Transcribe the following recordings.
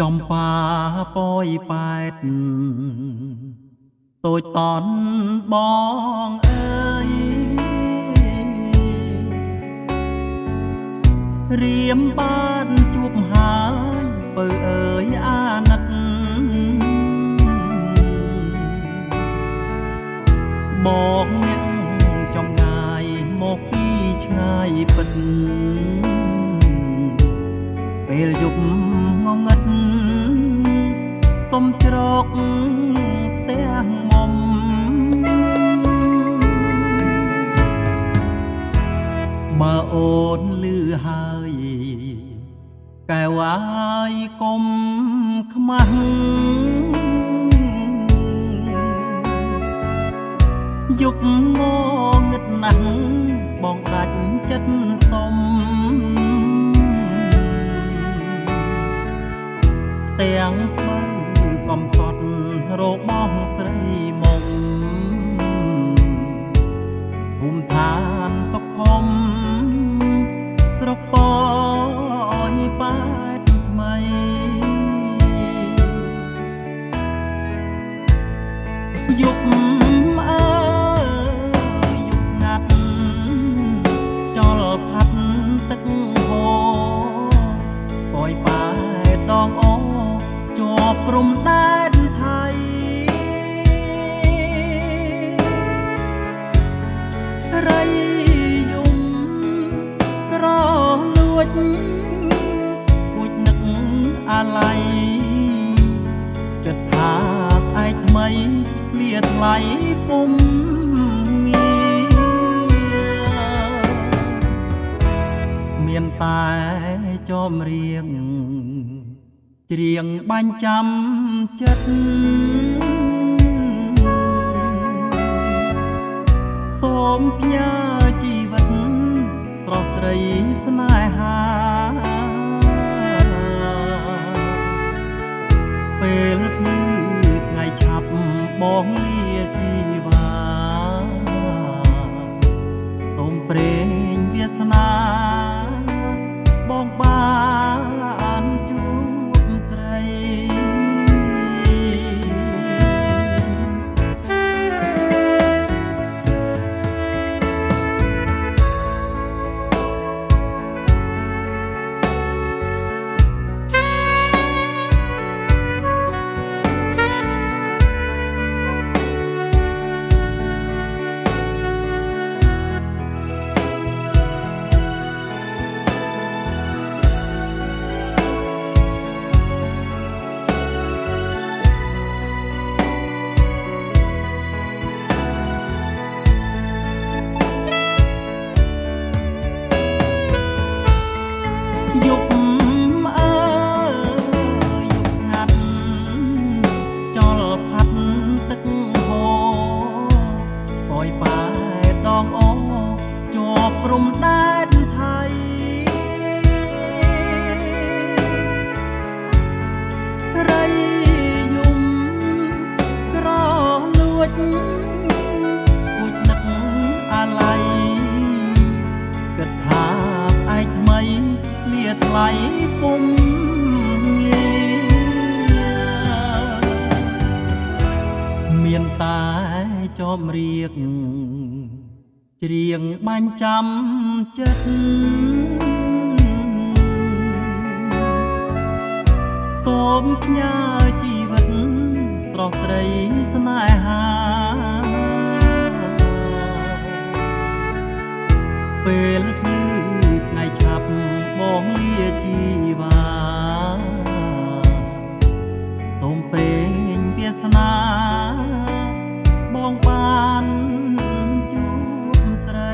ចំបាពយប៉ែតតូចតនបងអើយរៀមបានជួបហើយបើអើយអាណិតបងអ្នកចំងាយមកពីឆ្ងាយពិតពេលយប់ងងឹតសុំច្រកផ្ទះមុំបើអូនលឺហើយកែវអាយកុំខ្មាស់យប់ងងឹតណាស់បងដាច់ចិត្តសុំទាំងស្មើកំសត់របស់ស្រីមុំភូមិឋានសុខធំស្រុកពយប៉ែតថ្មីយប់អើយយប់ស្ងាត់ចលផាត់ទឹកហូរពយប៉ែតដងអូជាប់ព្រំដែនថៃរៃយំក្រលួចគួចនឹកអាឡ័យគិតថាស្អែកថ្មីលាថ្លៃពុំងាមានតែចំរៀងច្រៀងបាញ់ចាំចិត្តសូមផ្ញើជីវិតស្រស់ស្រីស្នេហាពេលភ្លឺថ្ងៃឆាប់បងលាជីវ៉ាសូមព្រេងវាសនាបងបានជួបស្រីយប់អើយយប់ស្ងាត់ចលផាត់ទឹកហូរពយប៉ែតដងអូជាប់ព្រំដែនថៃរៃយំក្រលួចគួចនឹកអាឡ័យគិតថាស្អែកថ្មីលាថ្លៃពុំងាមានតែចំរៀងច្រៀងបាញ់ចាំចិត្តសូមផ្ញើជីវិតស្រស់ស្រីស្នេហាពេលភ្លឺថ្ងៃឆាប់បងលាជីវ៉ាសូមព្រេងវាសនាបងបានជួបស្រី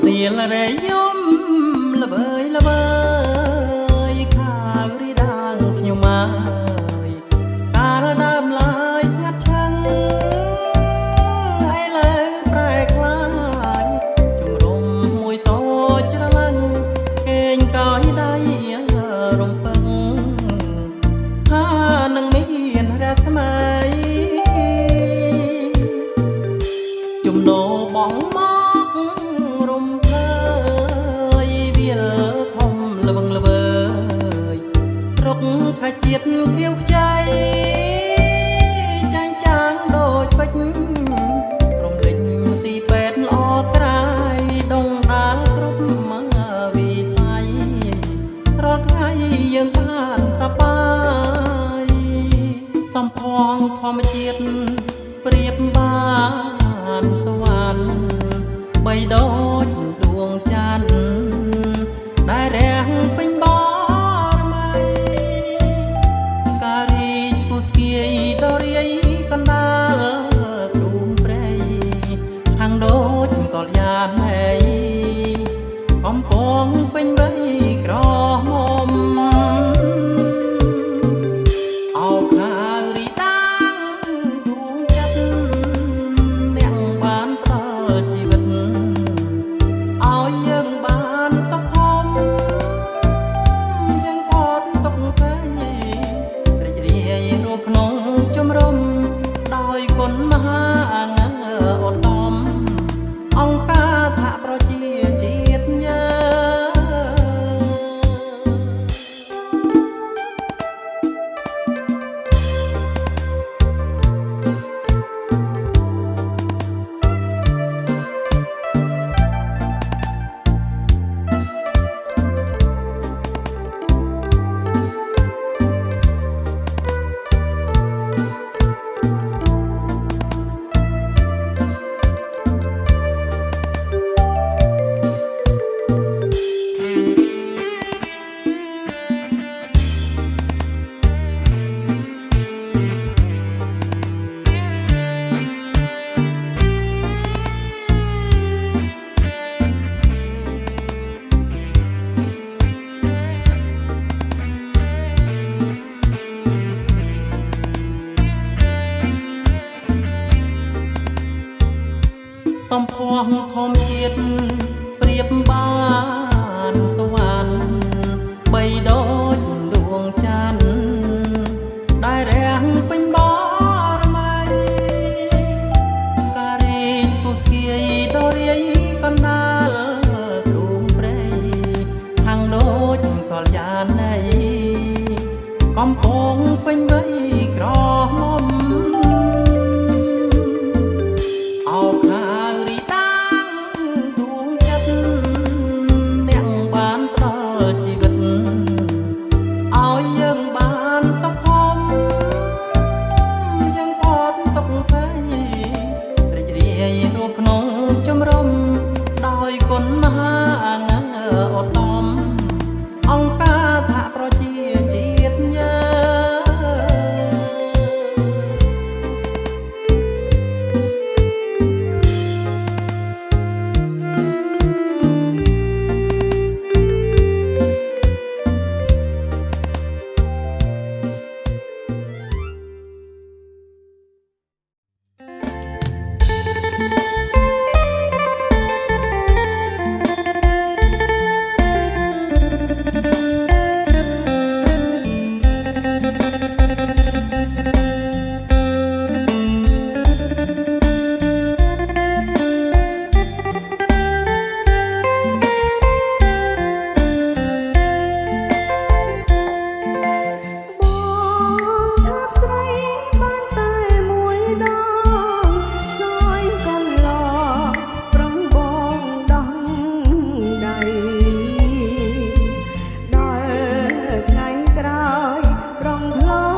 សៀលរយំល្វើយល្វើយខាងរីដាងខ្ញុំមកកាលដើមឡើយស្ងាត់ឆឹងឥឡូវប្រែក្លាយជំរុំមួយតូចច្រឡឹងគេងកោយដៃរំពឹងថានឹងមានរស្មីជំនោបងមករំភើយវាលធំល្វឹងល្វើយរុកខាជាតិខៀវខ្ចីចាញ់ចាងដូចពេជ្ររំលេចទីពេទ្យល្អក្រៃដងដាលគ្រប់មកវិស័យរាល់ថ្ងៃយើងបានសប្បាយសំផងធម្មជាតិប្រៀបបានសវណ្ណបីដូចដួងច័ន្ទដែលរាំងពេញបរមីការីស្គូស្គៀយដរាយកណ្ដាលទូងព្រៃហាងដូចកលយ៉ាណៃកំពងពេញវ័យក្រមុំអោខារីតាំងដួងចិត្តអ្នកបានផ្ដល់ជីវិតឲ្យយើងបានសុខធមយើងផុតទុក្ខភ័យរីករាយនៅក្នុងជំរំដោយគុណមហាអឧត្តមអង្គការសហប្រជាជាតិយើងសំភងធម្មជាតិប្រៀបបានសវណ្ណបីដូចដួងច័ន្ទដែលរាំងពេញបរមីការីស្គូស្គៀយដរាយកណ្ដាលទ្រូងព្រៃហាងដូចកលយ៉ាណៃកំពងពេញវ័យក្រមុំអោខារីតាំងដួងចិត្តអ្នកបានផ្ដល់ជីវិតឲ្យយើងបានសុខធមយើងផុតទុក្ខភ័យរីករាយនៅក្នុងជំរំដោយគុណមហាឧត្តមអង្គការសហប្រជាជាតិយើងក្រោយត្រង់ផ្លូវ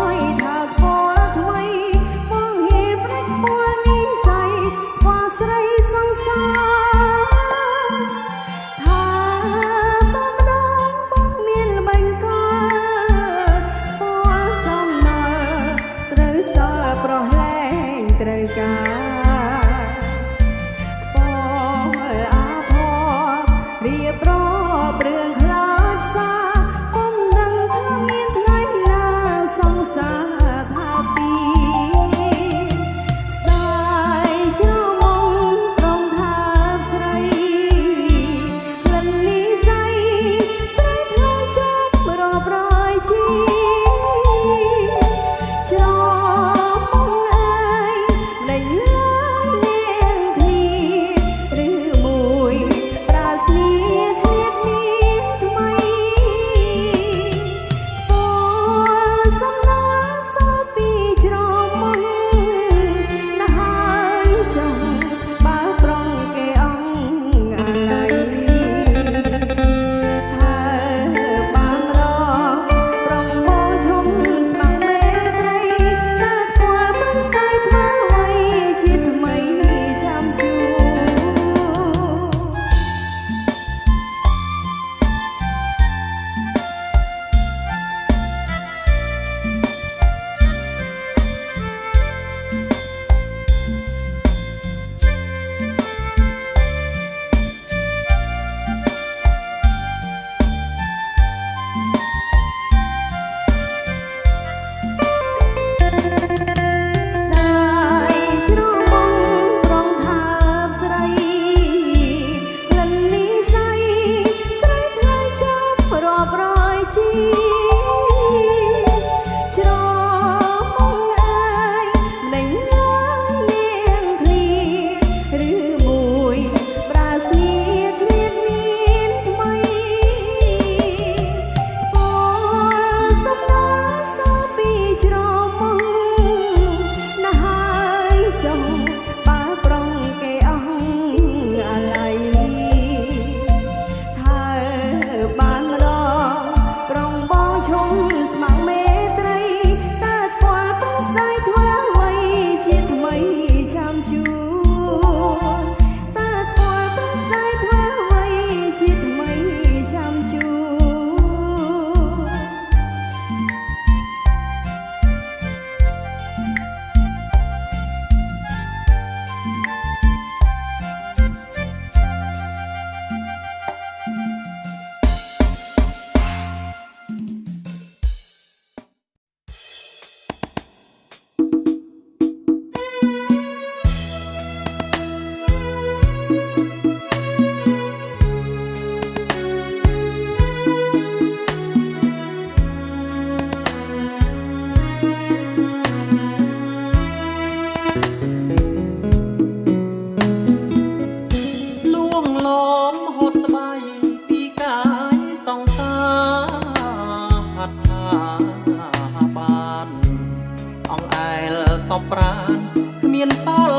សពប្រានគ្មានសល់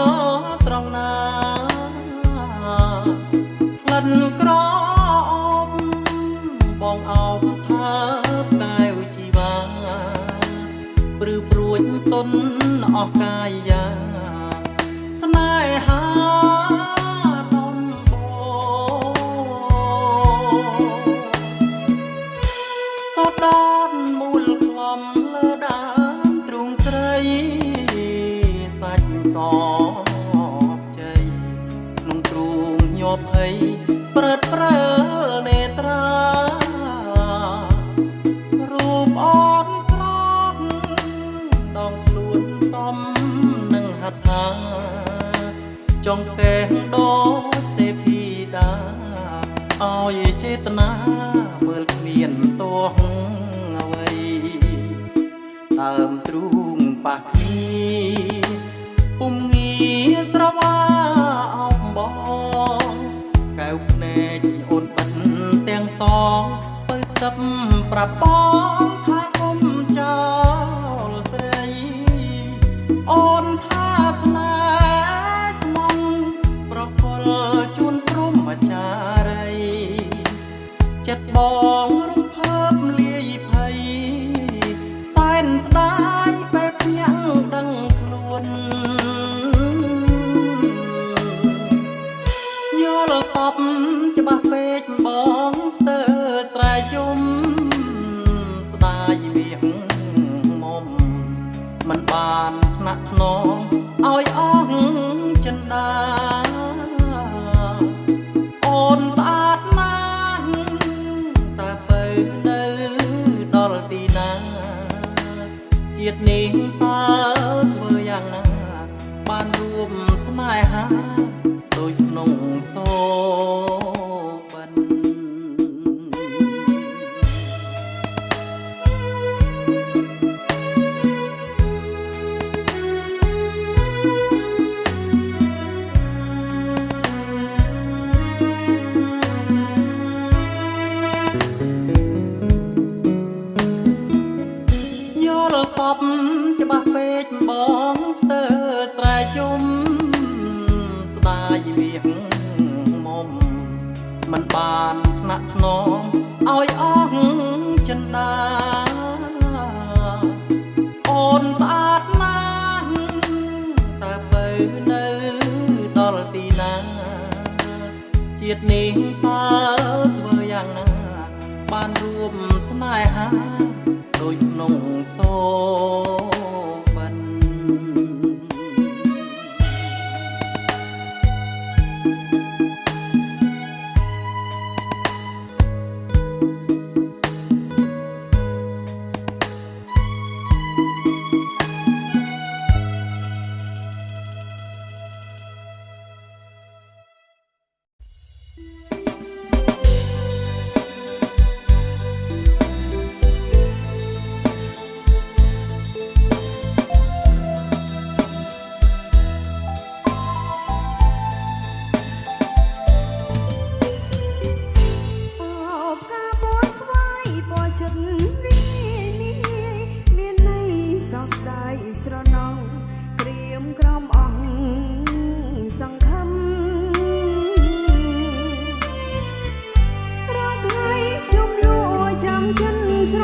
ត្រង់ណាក្លិនក្រអូបបងអោបថាកែវជីវ៉ាព្រឺព្រួចទុនអស់កាយាស្នេហាដំបងក៏ដល់មូលក្លំលើដើមទ្រូងស្រីសាច់សជ័យក្នុងទ្រូងញាប់ភ័យព្រឹតព្រើលនេត្រារូបអូនស្រស់ដងខ្លួនតំនឹងហត្ថាចង់កែងដូចទេពីតាឲ្យចេតនាមើលគ្មានទោះអ្វីដើមទ្រូងប៉ះគ្នាពុំងារស្រវាអោបបងកែវភ្នែកអូនបិទទាំងសងបើសឹបប្រាប់បងថាគុំចោលស្រីអូនថាស្នេហ៍ស្មងប្រគល់ជូនព្រំចារីចិត្តបងរំភើបលាយភ័យសែនស្ដាយពេលភ្ញាក់ដឹងខ្លួនយល់សពច្បាស់ពេកបងស្ទើរស្រែយំស្ដាយលៀងមុំមិនបានថ្នាក់ថ្នមឲ្យអស់ចិន្តាអូនស្អាតណាស់តើបើនៅដល់ទីណាជាតិនេះតើធ្វើយ៉ាងណាបានរួមស្នេហាដូចក្នុងសូបិនយល់សពច្បាស់ពេកបងស្ទើរស្រែយំស្ដាយលៀងមុំមិនបានថ្នាក់ថ្នមឲ្យអស់ចិន្តាអូនស្អាតណាស់តើបើនៅដល់ទីណាជាតិនេះតើធ្វើយ៉ាងណាបានរួមស្នេហាដូចក្នុងសូបិនស្រណងក្រៀមក្រំអស់សង្ឃឹមរាល់ថ្ងៃខ្ញុំលួចាំចិនស្រ